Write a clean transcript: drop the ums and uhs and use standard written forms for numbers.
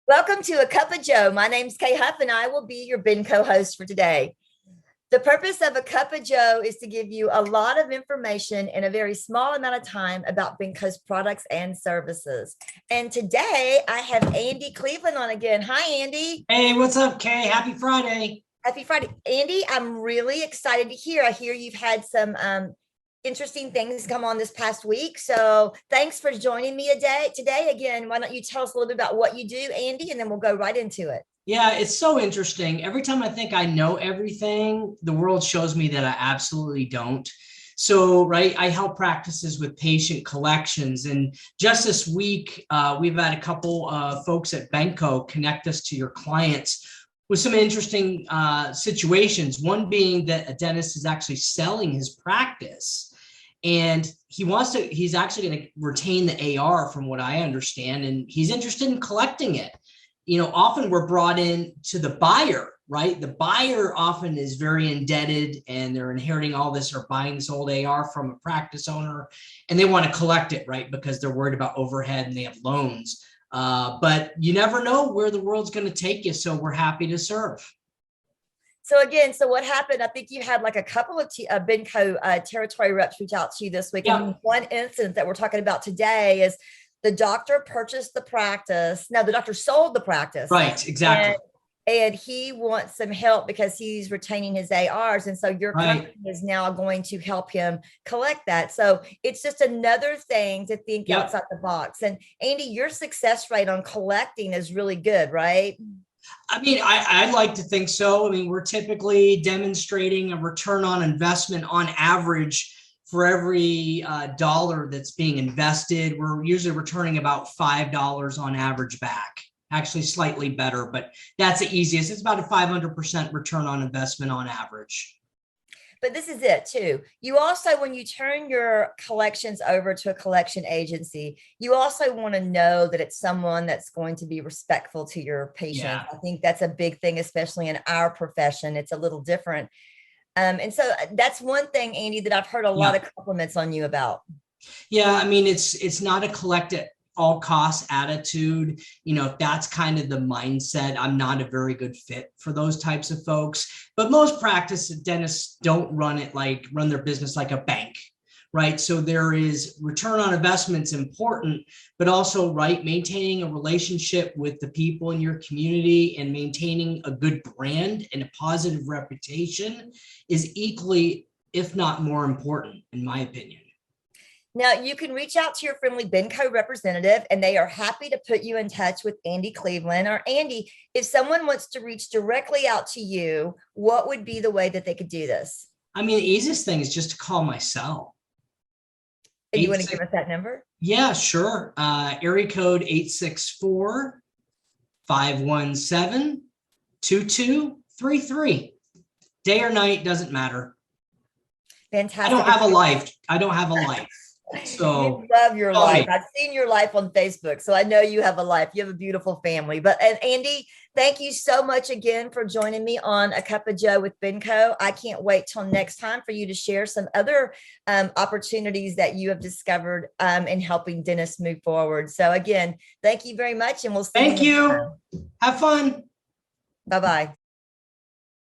Welcome to A Cup of Joe. My name's Kay Huff, and I will be your Ben co-host for today. The purpose of A Cup of Joe is to give you a lot of information in a very small amount of time about Benco's products and services. And today I have Andy Cleveland on again. Hi, Andy. Hey, what's up, Kay? Happy Friday. Happy Friday. Andy, I'm really excited to hear. I hear you've had some interesting things come on this past week. So thanks for joining me today. Again, why don't you tell us a little bit about what you do, Andy, and then we'll go right into it. Yeah, it's so interesting. Every time I think I know everything, the world shows me that I absolutely don't. So, right, I help practices with patient collections. And just this week, we've had a couple of folks at Benco connect us to your clients with some interesting situations. One being that a dentist is actually selling his practice. And he's actually going to retain the AR from what I understand, and he's interested in collecting it. Often we're brought in to the buyer, right? The buyer often is very indebted and they're inheriting all this or buying this old AR from a practice owner, and they want to collect it, right? Because they're worried about overhead and they have loans. But you never know where the world's going to take you. So we're happy to serve. So what happened? I think you had like a couple of Benco territory reps reach out to you this week. Yeah. And one incident that we're talking about today is the doctor purchased the practice. Now the doctor sold the practice. Right, exactly. And he wants some help because he's retaining his ARs. And so your company is now going to help him collect that. So it's just another thing to think outside the box. And Andy, your success rate on collecting is really good, right? I mean, I'd like to think so. I mean, we're typically demonstrating a return on investment on average for every dollar that's being invested. We're usually returning about $5 on average back, actually slightly better, but that's the easiest. It's about a 500% return on investment on average. But this is it too. You also, when you turn your collections over to a collection agency, you also want to know that it's someone that's going to be respectful to your patients. Yeah. I think that's a big thing, especially in our profession. It's a little different. And so that's one thing, Andy, that I've heard a lot of compliments on you about. Yeah, I mean, it's not a collect at all costs attitude. If that's kind of the mindset, I'm not a very good fit for those types of folks. But most practice dentists don't run their business like a bank, right? So there is return on investment's important, but also, right, maintaining a relationship with the people in your community and maintaining a good brand and a positive reputation is equally, if not more important, in my opinion. Now, you can reach out to your friendly Benco representative, and they are happy to put you in touch with Andy Cleveland. Or Andy, if someone wants to reach directly out to you, what would be the way that they could do this? I mean, the easiest thing is just to call my cell. And you want to give us that number? Yeah, sure. Area code 864-517-2233. Day or night, doesn't matter. Fantastic. I don't have a life. So you love your life. I've seen your life on Facebook, so I know you have a life. You have a beautiful family. And Andy, thank you so much again for joining me on A Cup of Joe with Benco. I can't wait till next time for you to share some other opportunities that you have discovered in helping dentists move forward. So again, thank you very much, and we'll see you. Thank you. Have fun. Bye-bye.